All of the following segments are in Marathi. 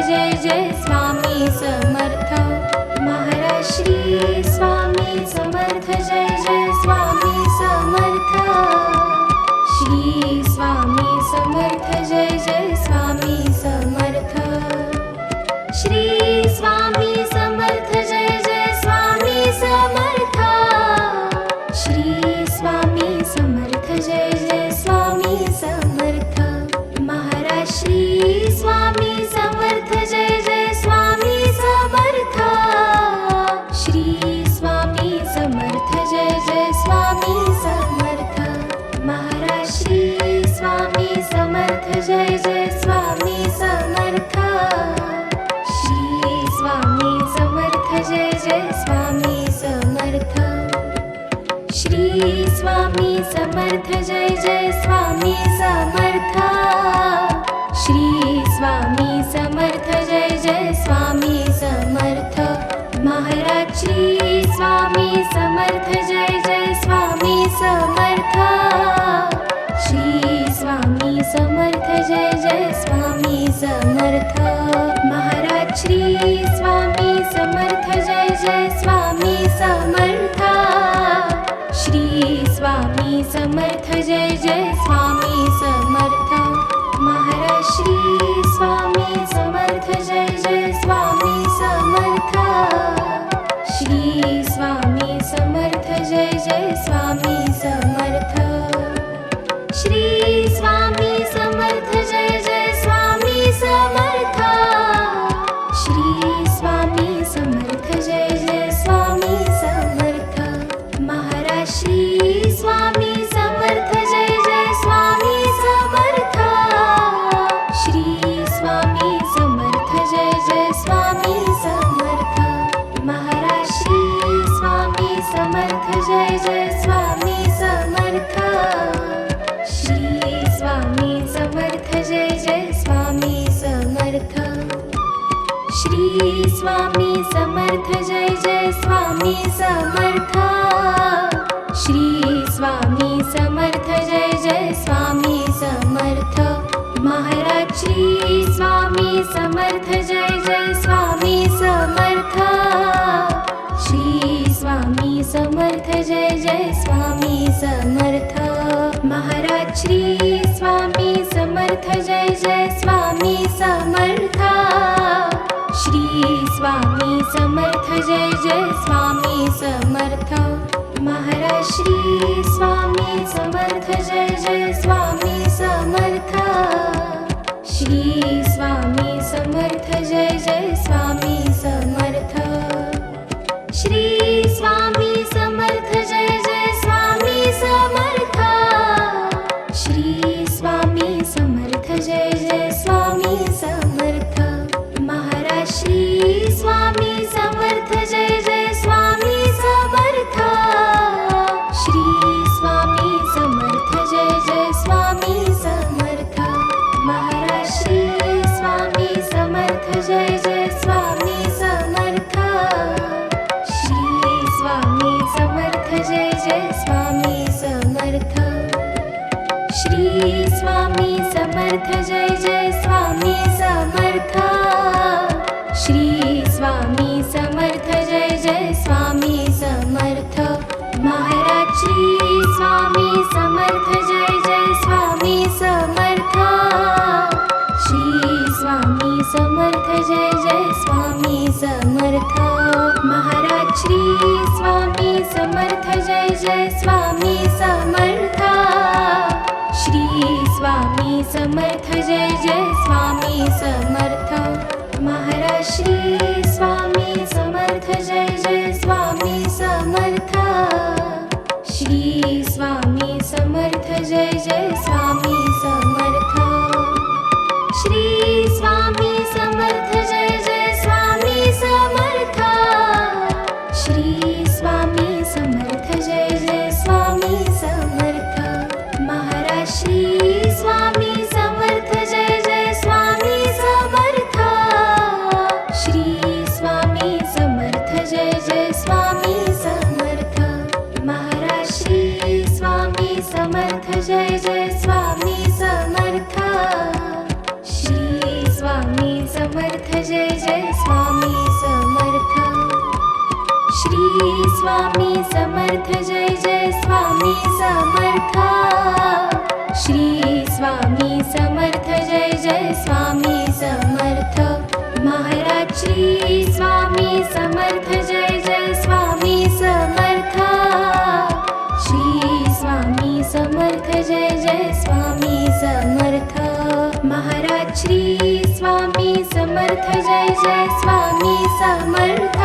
जय जय स्वामी समर्थ महाराज श्री स्वामी समर्थ जय जय स्वामी समर्थ श्री स्वामी समर्थ जय जय स्वामी समर्थ श्री स्वामी समर्थ जय जय स्वामी समर्थ श्री स्वामी समर्थ जय जय स्वामी समर्थ महाराज श्री स्वामी समर्थ जय जय स्वामी समर्थ श्री स्वामी समर्थ जय जय स्वामी समर्थ महाराज श्री स्वामी समर्थ जय जय स्वामी समर्थ श्री स्वामी समर्थ जय जय स्वामी समर्थ श्री स्वामी समर्थ जय जय स्वामी समर्थ श्री स्वामी समर्थ जय जय स्वामी समर्थ महाराज श्री स्वामी समर्थ जय जय स्वामी समर्थ श्री स्वामी समर्थ जय जय स्वामी समर्थ महाराज श्री स्वामी समर्थ जय जय स्वामी समर्थ श्री स्वामी समर्थ जय जय स्वामी समर्थ महाराज श्री स्वामी समर्थ जय जय स्वामी समर्थ श्री स्वामी समर्थ जय जय स्वामी समर्थ श्री स्वामी समर्थ जय जय स्वामी समर्थ श्री स्वामी समर्थ जय जय स्वामी समर्थ महाराज श्री स्वामी समर्थ जय जय स्वामी समर्थ श्री स्वामी समर्थ जय जय स्वामी समर्थ महाराज श्री स्वामी समर्थ जय जय स्वामी समर्थ श्री स्वामी समर्थ जय जय स्वामी समर्थ श्री स्वामी समर्थ जय जय स्वामी समर्थ श्री स्वामी समर्थ जय जय स्वामी समर्थ महाराज श्री स्वामी समर्थ जय जय स्वामी समर्थ श्री स्वामी समर्थ जय जय स्वामी समर्थ महाराज श्री स्वामी समर्थ जय जय स्वामी समर्थ श्री स्वामी समर्थ जय जय स्वामी समर्थ महाराज श्री स्वामी समर्थ जय जय स्वामी समर्थ श्री स्वामी समर्थ जय जय स्वामी समर्थ श्री स्वामी समर्थ जय जय स्वामी समर्थ श्री स्वामी समर्थ जय जय स्वामी समर्थ महाराज श्री स्वामी समर्थ जय जय स्वामी समर्थ श्री स्वामी समर्थ जय जय स्वामी समर्थ महाराज श्री स्वामी समर्थ जय जय स्वामी समर्थ श्री स्वामी समर्थ जय जय स्वामी समर्थ श्री स्वामी समर्थ जय जय स्वामी समर्थ श्री स्वामी समर्थ जय जय स्वामी समर्थ महाराज श्री स्वामी समर्थ जय जय स्वामी समर्थ श्री स्वामी समर्थ जय जय स्वामी समर्थ महाराज श्री स्वामी समर्थ जय जय स्वामी समर्थ श्री स्वामी समर्थ जय जय स्वामी समर्थ महाराज श्री स्वामी समर्थ जय जय स्वामी समर्थ श्री स्वामी समर्थ जय जय स्वामी समर्थ श्री स्वामी समर्थ जय जय स्वामी समर्थ श्री स्वामी समर्थ जय जय स्वामी समर्थ महाराज श्री स्वामी समर्थ जय जय स्वामी समर्थ श्री जय जय स्वामी समर्थ श्री स्वामी समर्थ जय जय स्वामी समर्थ श्री स्वामी समर्थ जय जय स्वामी समर्थ महाराज श्री स्वामी समर्थ जय जय स्वामी समर्थ श्री स्वामी समर्थ जय जय स्वामी समर्थ महाराज श्री स्वामी समर्थ जय जय स्वामी समर्थ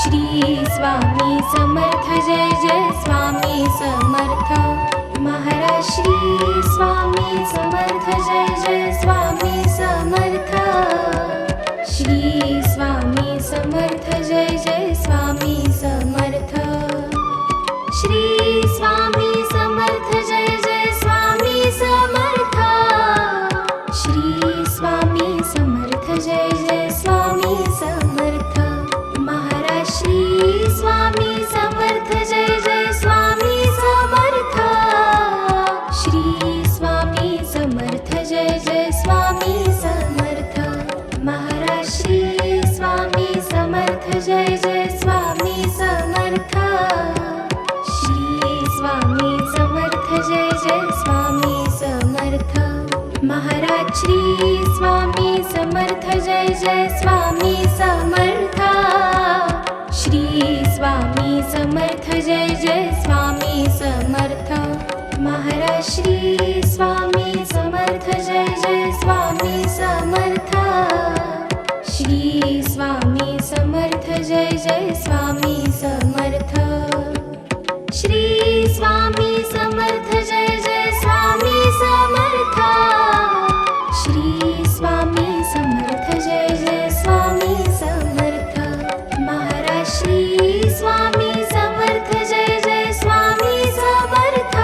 श्री स्वामी समर्थ जय जय स्वामी समर्थ महाराज श्री स्वामी समर्थ जय जय स्वामी समर्थ श्री स्वामी समर्थ जय जय स्वामी समर्थ श्री स्वामी समर्थ जय जय स्वामी समर्थ श्री स्वामी समर्थ जय जय स्वामी समर्थ महाराज श्री स्वामी समर्थ जय जय स्वामी समर्थ श्री स्वामी समर्थ जय जय स्वामी समर्थ महाराज श्री स्वामी समर्थ जय जय स्वामी समर्थ श्री स्वामी समर्थ जय जय स्वामी समर्थ महाराज श्री स्वामी समर्थ जय जय स्वामी समर्थ श्री स्वामी समर्थ जय जय स्वामी समर्थ महाराज श्री स्वामी समर्थ जय जय स्वामी समर्थ श्री स्वामी समर्थ जय जय स्वामी समर्थ श्री स्वामी समर्थ जय जय स्वामी समर्थ श्री स्वामी समर्थ जय जय स्वामी समर्थ महाराज श्री स्वामी समर्थ जय जय स्वामी समर्थ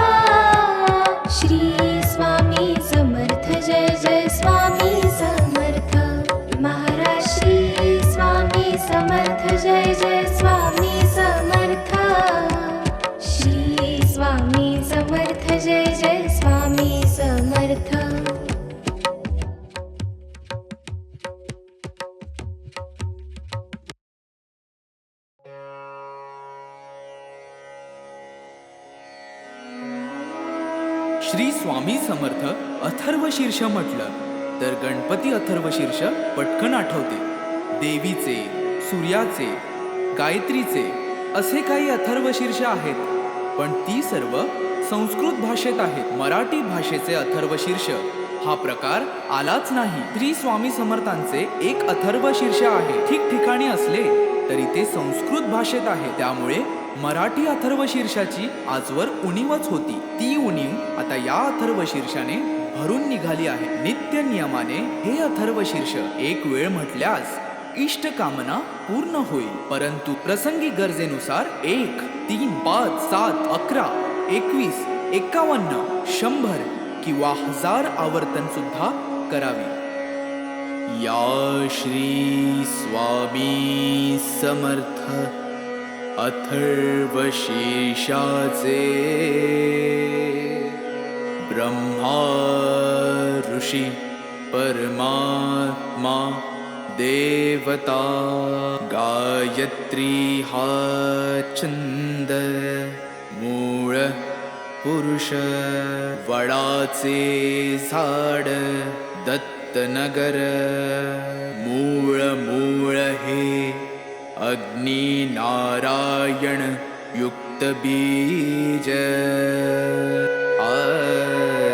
श्री स्वामी समर्थ जय जय स्वामी समर्थ महाराज श्री स्वामी समर्थ जय जय स्वामी समर्थ श्री स्वामी समर्थ जय जय स्वामी समर्थ श्री स्वामी समर्थ अथर्वशीर्ष म्हटलं तर गणपती अथर्वशीर्ष पटकन आठवते. देवीचे, सूर्याचे, गायत्रीचे असे काही अथर्वशीर्ष आहेत, पण ती सर्व संस्कृत भाषेत आहेत. मराठी भाषेचे अथर्वशीर्ष हा प्रकार आलाच नाही. श्री स्वामी समर्थांचे एक अथर्वशीर्ष आहे. ठिकठिकाणी असले तरी ते संस्कृत भाषेत आहे. त्यामुळे मराठी अथर्वशीर्षाची आजवर उणीवच होती. ती उणीव आता या अथर्वशीर्षाने भरून निघाली आहे. नित्य नियमाने हे अथर्वशीर्ष एक वेळ म्हटल्यास इष्ट कामना पूर्ण होईल, परंतु प्रसंगी गरजेनुसार 1, 3, 5, 7, 11, 21, 51, 100 किंवा 1000 आवर्तन सुद्धा करावी. या श्री स्वामी समर्थ अथर्वशीर्षाचे ब्रह्मा ऋषी परमात्मा देवता गायत्री हा छंद मूळ पुरुष वडाचे झाड दत्तनगर मूळ हे अग्नि नारायण युक्त बीज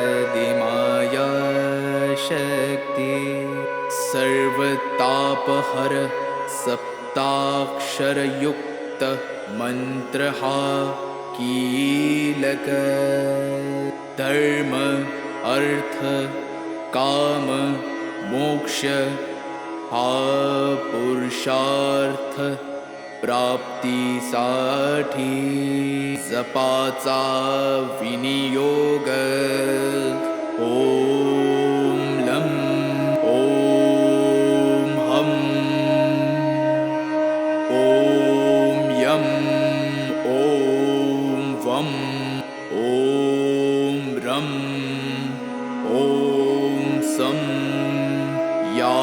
आदिमाया शक्ति सर्वतापहर सप्ताक्षर युक्त मंत्र हा कीलक धर्म अर्थ काम मोक्ष हा पुरुषार्थ प्राप्तीसाठी जपाचा विनियोग. ओम लं ओम हम ओम यम ओम वम ओम रम ओम सम या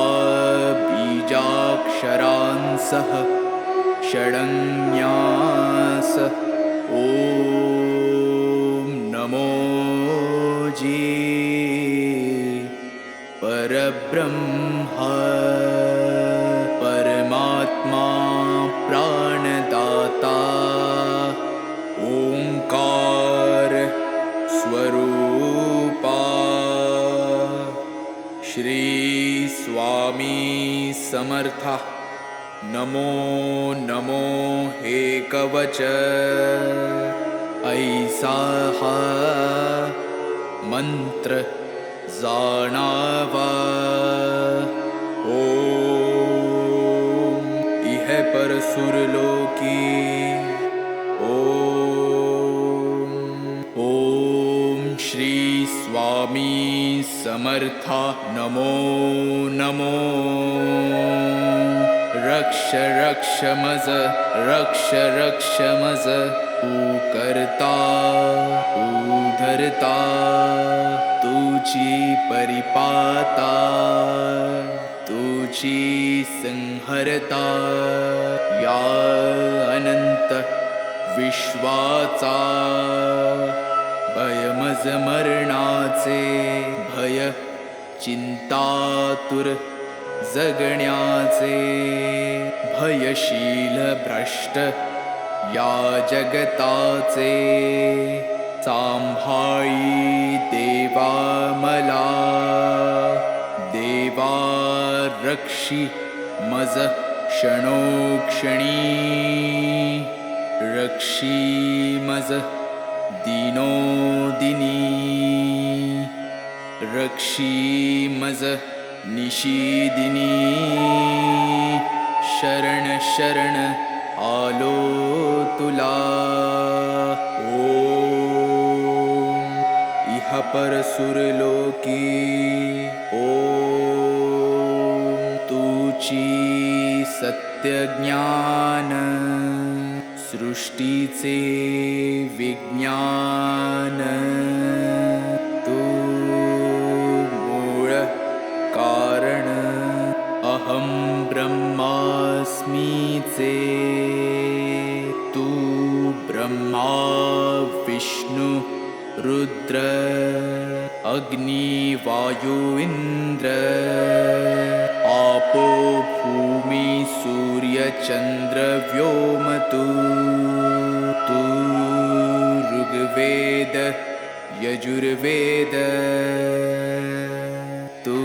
सह षडन्यास ॐ नमो जी परब्रह्मा परमात्मा प्राणदाता ओंकार स्वरूपा श्री स्वामी समर्था नमो नमो हे कवच ऐसा हा मंत्र जाणावा ओम इह परसुरलोकी ओम श्री स्वामी समर्था नमो नमो रक्ष रक्ष मज रक्ष रक्ष मज तू करता तू धरता तुझी परिपाता तुझी संहरता या अनंत विश्वाचा भयमज मरणाचे भय चिंतातुर जगण्याचे भयशील भ्रष्ट या जगताचे सांभाळी देवा मला देवा रक्षी मज क्षणोक्षणी रक्षी मज दिनोदिनी रक्षी मज निशिदिनी शरण शरण आलो तुला ओम इह परसुरलोकी ओम तुची सत्य ज्ञान सृष्टीचे विज्ञान तू मूळ कारण अहं ब्रह्मास्मीचे तू ब्रह्मा विष्णु रुद्र अग्नि वायु इंद्र आपो भूमि सूर्य चंद्र व्योम तू ऋग्वेद यजुर्वेद तू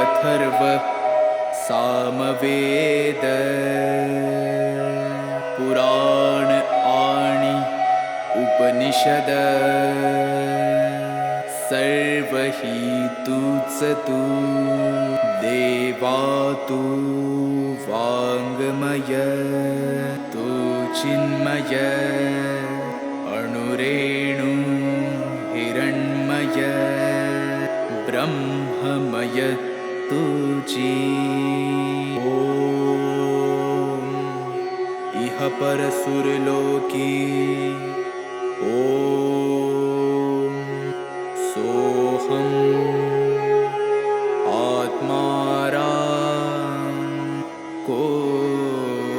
अथर्व सामवेद पुराण आणि उपनिषद सर्व ही तूच तू देवा तू वाङ्मय तू चिन्मय अणुरेणु हिरण्मय ब्रह्ममय तुझी ओम इह परसुरलोकी ओम सोहम आत्मारा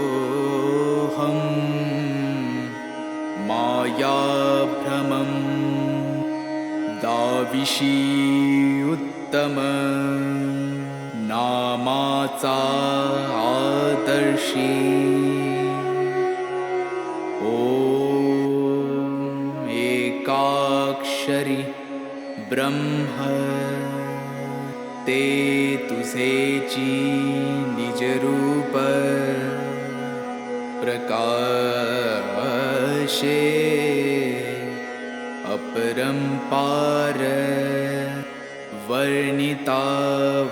कोहम मायाभ्रमं दाविशी उत्तम नामाचा आदर्शी ओम एकाक्षरी ब्रह्म ते तुझेची निजरूप प्रकाशे अपरंपार वर्णिता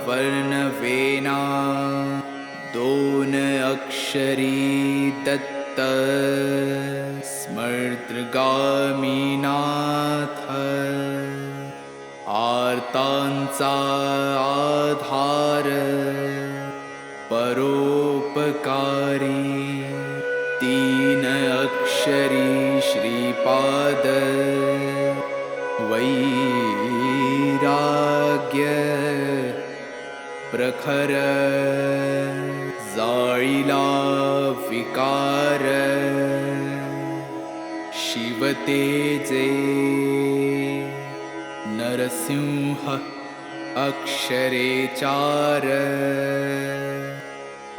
वर्णवेना दोन अक्षरी दत्त स्मर्तगामीनाथ आर्तांचा आधार परोपकारी तीन अक्षरी श्रीपाद वैराग्य प्रखर जाळ आळिला विकार शिवतेजे नरसिंह अक्षरे चार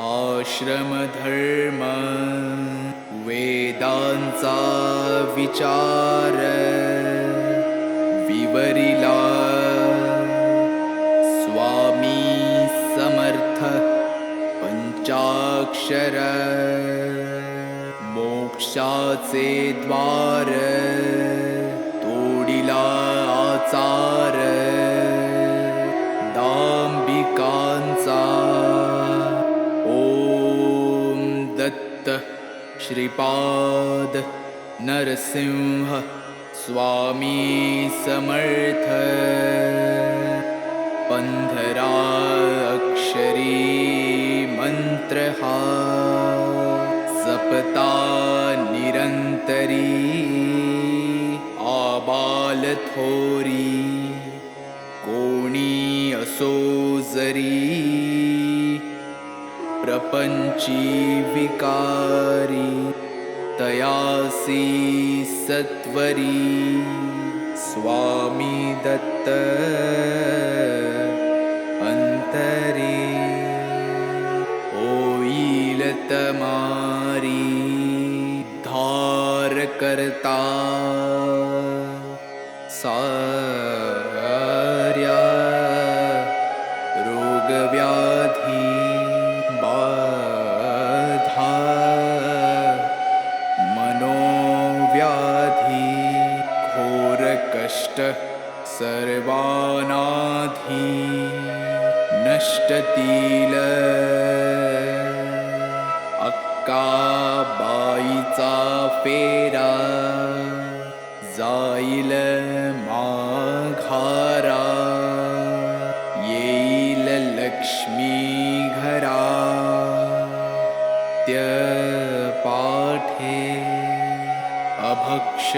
आश्रमधर्म वेदांचा विचार विवरिला स्वामी समर्थ पंचाक्षर मोक्षाचे द्वार तोडिला आचार दांबिकांचा ओम दत्त श्रीपाद नरसिंह स्वामी समर्थ पंधरा अक्षरी मंत्र हा जपता निरंतरी आबाल थोरी कोणी असो जरी प्रपंची विकारी तयासी सत्वरी स्वामी दत्त अंतरी होईल तमारी धार करता सार्या रोगव्याधी बाधा मनोव्याधी घोर कष्ट सर्वानाधी नष्टतील अक्काबाईचा फेरा जाईल माघारा येईल लक्ष्मी घरा त्य पाठे अभक्ष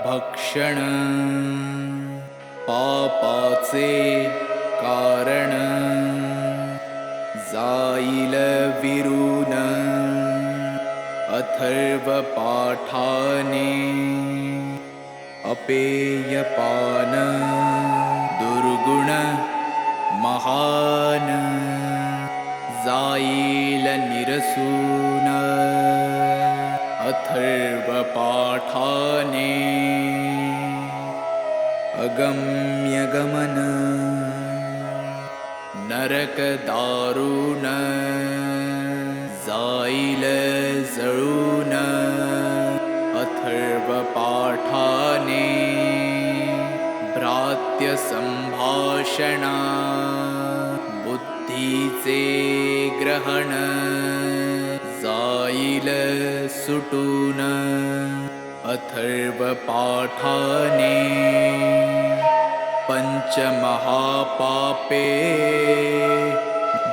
भक्षण पापाचे कारण जाईल विरून अथर्व पाठाने अपेयपान दुर्गुण महान जाईल निरसून अथर्व पाठाने अगम्य गमन नरक दारुण जाईल जळून अथर्व पाठाने भ्रात्य संभाषणा बुद्धीचे ग्रहण जाईल सुटून अथर्व पाठाने पंचमहापापे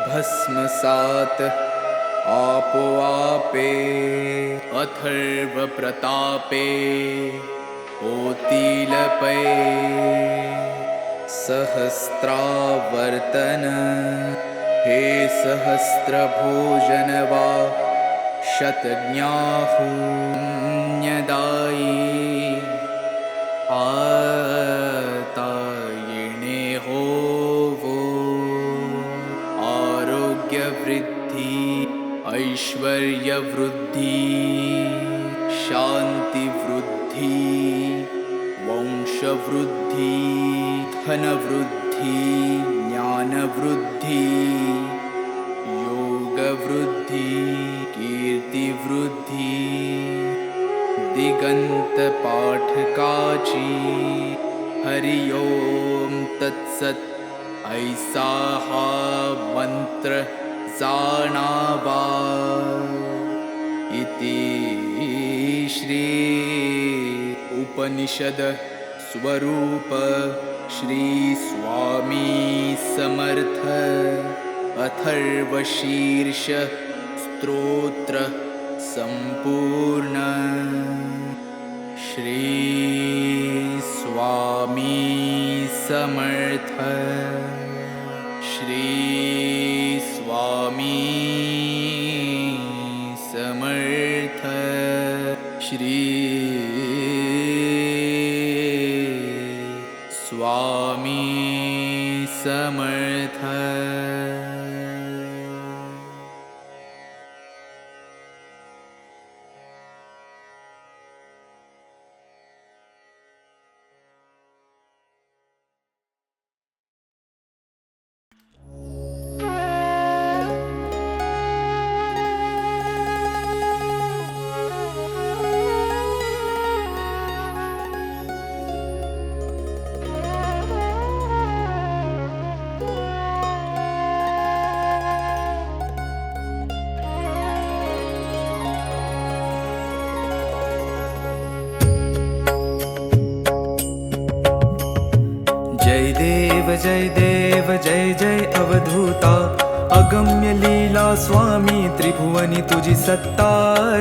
भस्मसात आपोआपे अथर्व प्रतापे होतील पै सहस्रावर्तन हे सहस्र भोजन वा शतज्ञाहुन्यदायी आता येणे होवो आरोग्य वृद्धी ऐश्वर्य वृद्धी शांती वृद्धी वंश वृद्धी धन वृद्धी ज्ञान वृद्धी योग वृद्धी कीर्ति वृद्धी दिगंत पाठकाची हरि ओम तत्सत ऐसा हा मंत्र जाणावा इति श्री उपनिषद स्वरूप श्री स्वामी समर्थ अथर्वशीर्ष स्तोत्र संपूर्ण श्री स्वामी समर्थ श्री स्वामी श्री स्वामी समर्थ. जय देव जय जय अवधूता, अगम्य लीला स्वामी त्रिभुवनी तुझी सत्ता.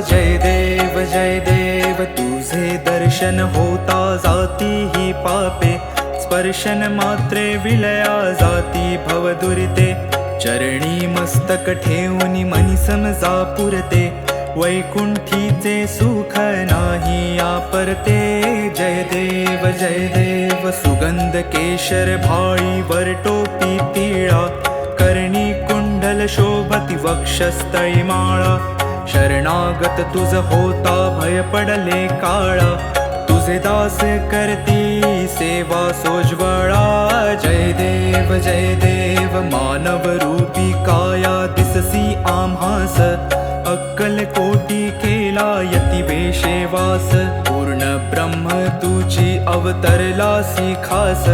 जय देव तुझे दर्शन होता जाती ही पापे, स्पर्शन मात्रे विलया जाती भवदुरिते. चरणी मस्तक ठेवून मनी समजा पुरते, वैकुंठीचे सुख नाही आपरते. जय देव सुगंध केशर भाळी वर टोपी तिळा, कर्णी कुंडल शोभती वक्षस्थळी माळा. शरणागत तुझ होता भय पडले काळा, तुझे दास करती सेवा सोज्वळा. जय देव मानव रूपी काया दिससी आम्हास, अक्कल कोटी केला यती वेशेवास. पूर्ण ब्रह्म तुझी अवतरलासी खास,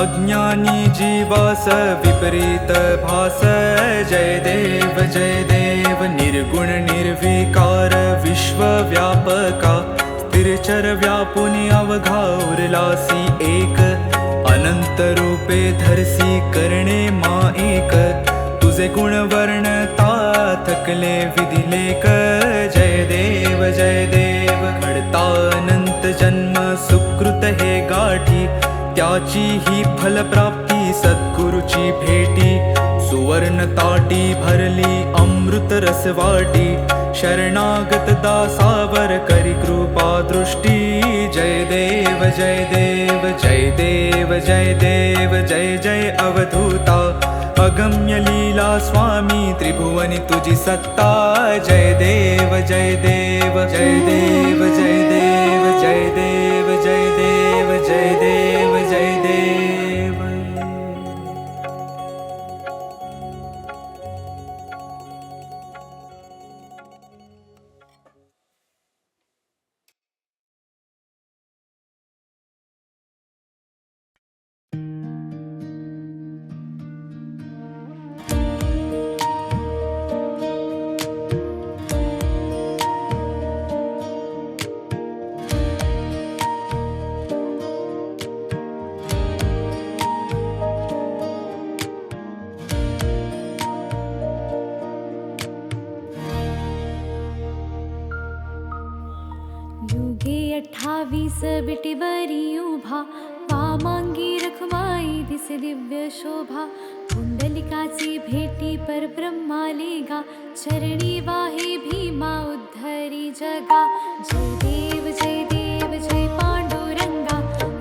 अज्ञानी जीवास विपरीत भास. जय देव निर्गुण निर्विकार विश्वव्यापका, स्थिरचर व्यापुनी अवघा उरलासी एक. अनंत रूपे धरसी करणे मा एक, तुझे गुण वर्णता थकले विधिलेख. जय देव घडता अनंत जन्म सुकृत हे गाठी, त्याची ही फलप्राप्ती सद्गुरुची भेटी. सुवर्ण ताटी भरली अमृत रसवाटी, शरणागत दासावर करी कृपा दृष्टी. जय देव जय जय अवधूता, अगम्य लीला स्वामी त्रिभुवनी तुझी सत्ता. जय देव जय देव जय देव जय देव जय देव जय देव जय देव जय देव. युगे 28 विटीवरी उभा, वामांगी रखमाई दिसे दिव्य शोभा. कुंडलिकाची भेटी परब्रह्माले गा, चरणी वाहे भीमा उद्धरी जगा. जय देव जय पांडुरंगा,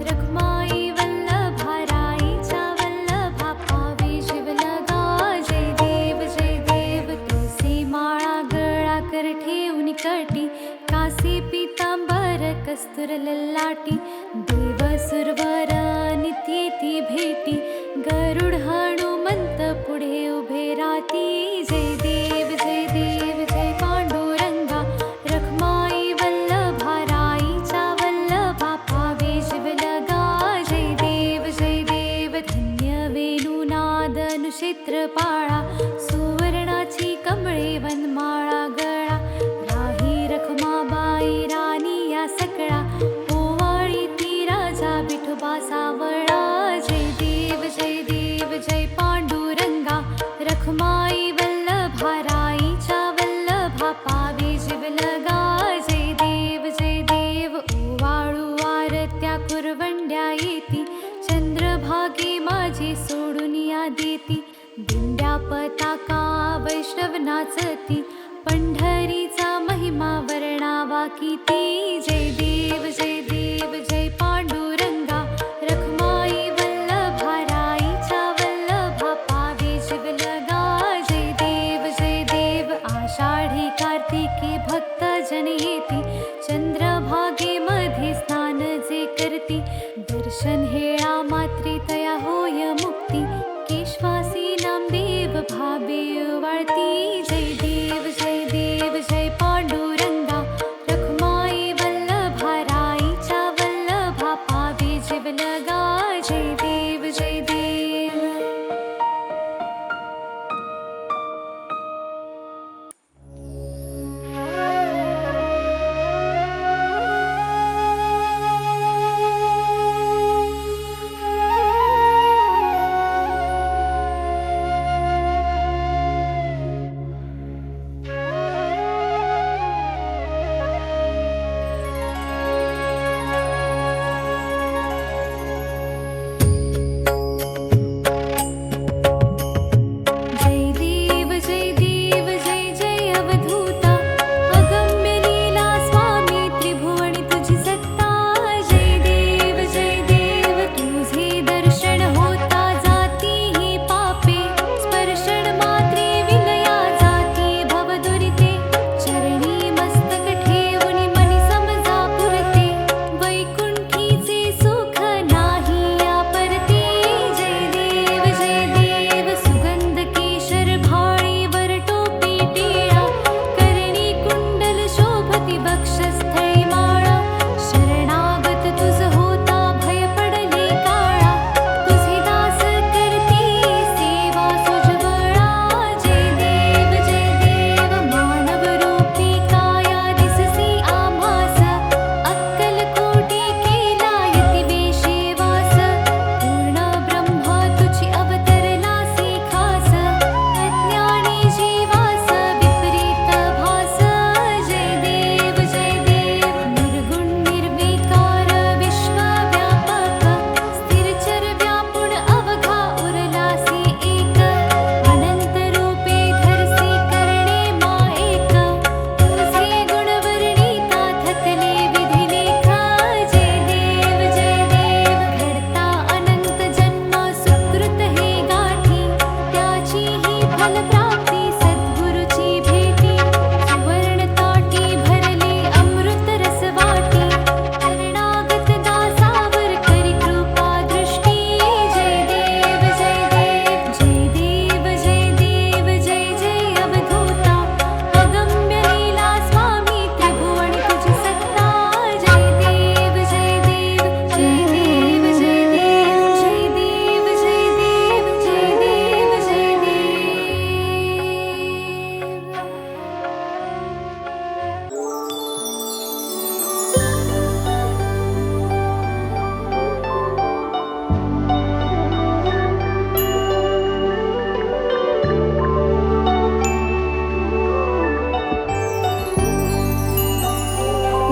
रखमाई वल्लभा राईच्या वल्लभा पावे शिवलगा. जय देव तुसे माळा गळा कर ठेवून कटी, कासे पीतांबर कस्तुर ललाटी. देव सुरवर नित्येती भेटी, गरुड हनुमंत पुढे उभे राती. जय देव जय पांडुरंगा, रखमाई वल्लभा राईच्या वल्लभा पावे शिवलगा. जय देव धन्य वेणुनाद अनुक्षेत्र पाळा, सुवर्णाची कमळे वनमाळा गळा. राही रखमाबाई राणी या सकळा, ओवाळी ती राजा विठोबा सावळा. जय देव जय पांडुरंगा, रखमाई वल्लभा राईच्या वल्लभा पावे शिवलगा. जय देव ओवाळू आरत्या कुरवंड्या येती, चंद्रभागे माझे सोडून या देती. दिंड्या पताका वैष्णव नाचती, पंढरीचा महिमा वर्णावा कीती. जय देव जय पांडुरंगा, रखमाई वल्लभा राईच्या वल्लभा, पावे जीवलगा. जय देव आषाढी कार्तिकी भक्त जन येती, चंद्रभागेमध्ये स्नान जे करती. दर्शन हेळा मात्री तया होय मुक्ती, केशवासी नामदेव भावे वाळती. जय देव जय पांडुरंगा, रखमाई वल्लभा राईच्या वल्लभा, पावे जीवलगा.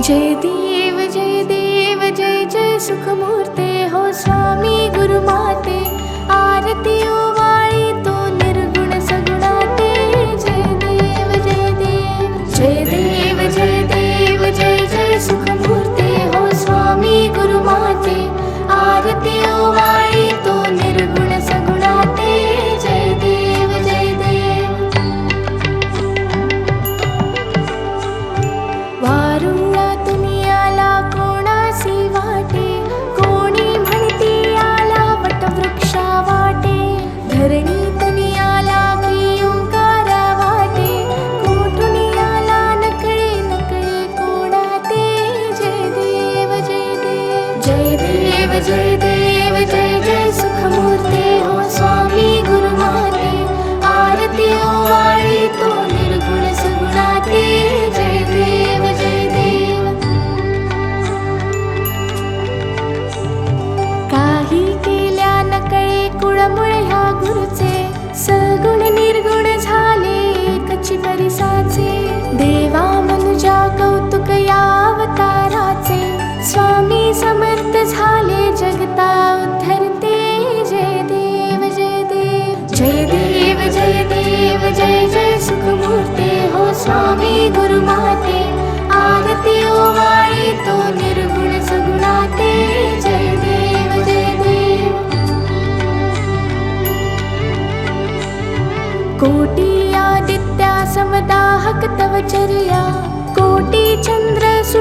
जय देव जय देव जय जय सुखमूर्ते हो स्वामी गुरुमाते, आरती ओवाळी तो निर्गुण सगुणाते. जय देव जय देव जय जय सुखमूर्ते हो स्वामी गुरुमाते, आरती ओवाळी तो निर्गुण सगुणाते. जय देव वारुळा दुनियाला कोणासी वाटे, कोणी म्हणती आला वटवृक्षा वाटे. धरणी दुनियाला की ओंकारा वाटे, कोठून आला नकळे नकळे कोणाते. जय देव जय जय सुखमूर्ते हो स्वामी गुरुमाते, आरती ओवाळी तो निर्गुण सगुणाते. जय देव काही केल्या नकळे कुळमुळे ह्या गुरुचे, सगुण निर्गुण झाले एकची परिसाचे. देवा मनुजा कौतुक या अवताराचे, स्वामी समर्थ झाले जगता उद्धरते. जय देव जय जय सुखमूर्ते हो स्वामी गुरुमाते, आरती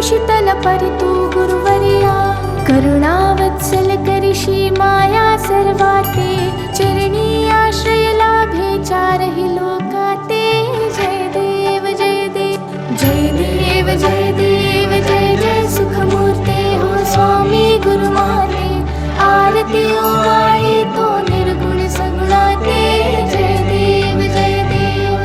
शीतल परितु गुरुवर्या करुणावत्सल करिषी माया सर्वाते चरणी आश्रय लाभे चारहि लोकाते जय देव जय देव जय देव जय देव जय जय सुखमूर्ते हो स्वामी गुरुमाते आरती ओवाळी तो निर्गुण सगुणाते जय देव जय देव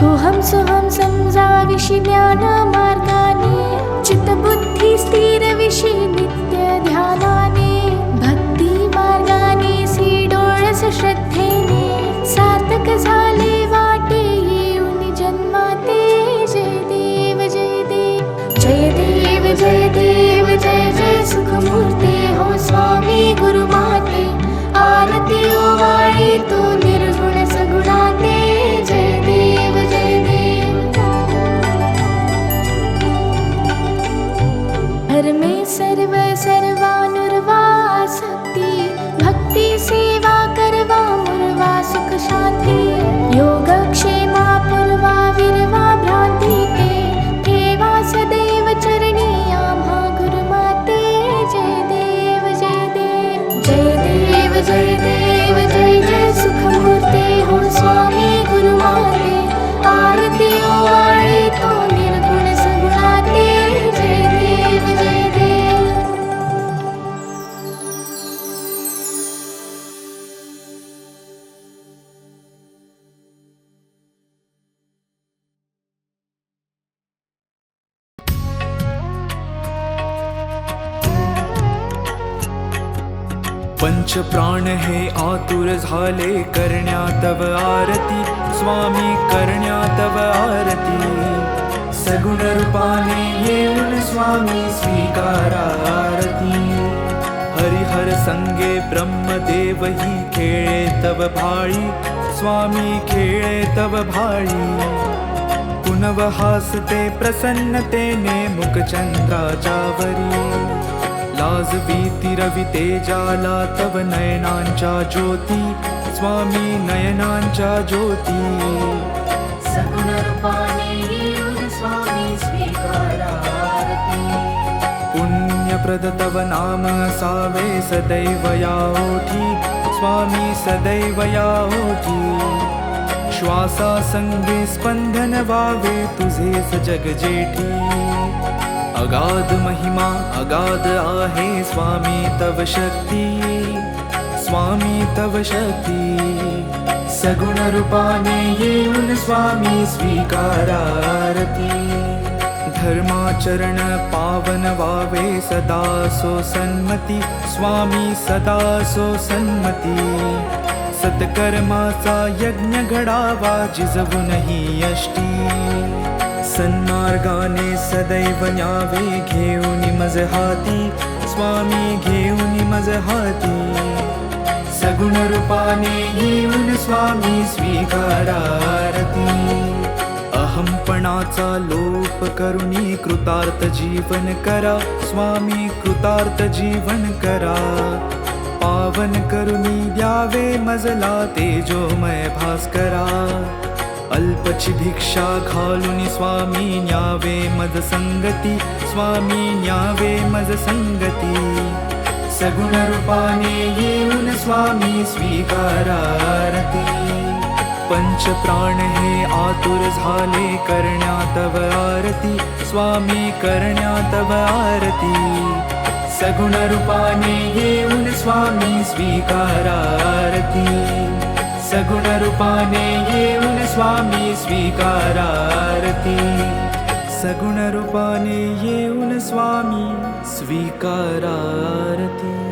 कोहम सोहम समजाविषि ज्ञान मार्गाने चित्तबुद्धी स्थिर विषि नित्य ध्यानाने भक्ती मार्गाने डोळस श्रद्धेने सार्थक झाले वाटे येऊन जन्माते जय देव जय देव जय देव जय देव जय जय सुखमूर्ते हो स्वामी गुरुमाते आरती ओवाळी तो निर्गुण सगुणाते जय देव जय देव धर्मे सर्व सर्वानुर्वा आसक्ती भक्ती सेवा करवा मुर्वा सुख शांती योगक्षेमा पूर्वा विरवा भ्रांती ते ठेवा सदैव चरणी आम्हा गुरुमाते जय देव जय देव जय देव जय देव जय जय सुखमूर्ते हो स्वामी गुरुमाते आरती ओवाळी तो निर्गुण सगुणाते जय देव जय देव पंचप्राण हे आतुर झाले करण्या तव आरती स्वामी करण्या तव आरती सगुण रूपाने येऊन स्वामी स्वीकारा आरती हरिहर संगे ब्रह्मदेव ही खेळे तव भाळी स्वामी खेळे तव भाळी पुनव हासते प्रसन्नतेने मुखचंद्राच्यावरी लाज भीती रवि तेजाला तव नयनांच्या ज्योती स्वामी नयनांच्या ज्योती सगुण रूपाने येऊन स्वामी स्वीकारा आरती पुण्यप्रद तव नाम असावे सदैव या ओठी स्वामी सदैव या ओठी श्वासा संगे स्पंदन व्हावे तुझेच जग जेठी अगाध महिमा अगाध आहे स्वामी तव शक्ती स्वामी तव शक्ती सगुण रूपाने येऊन स्वामी स्वीकारा आरती धर्माचरण पावन व्हावे सदा सो सन्मती स्वामी सदा सो सन्मती सत्कर्माचा यज्ञ घडावा जिजवूनही यष्टी सन्मार्गाने सदैव न्यावे घेऊन मज हाती स्वामी घेऊन मज हाती सगुण रूपाने येऊन स्वामी स्वीकारा आरती अहंपणाचा लोप करुणी कृतार्थ जीवन करा स्वामी कृतार्थ जीवन करा पावन करुणी द्यावे मजला तेजोमय भास्करा अल्पची भिक्षा घालून स्वामी न्यावे मज संगती स्वामी न्यावे मज संगती सगुण रूपाने येऊन स्वामी स्वीकारा आरती पंचप्राण हे आतुर झाले करण्या तव आरती स्वामी करण्या तव आरती सगुण रूपाने येऊन स्वामी स्वीकारा आरती सगुण रूपाने येऊन स्वामी स्वीकारा आरती सगुण रूपाने येऊन स्वामी स्वीकारा आरती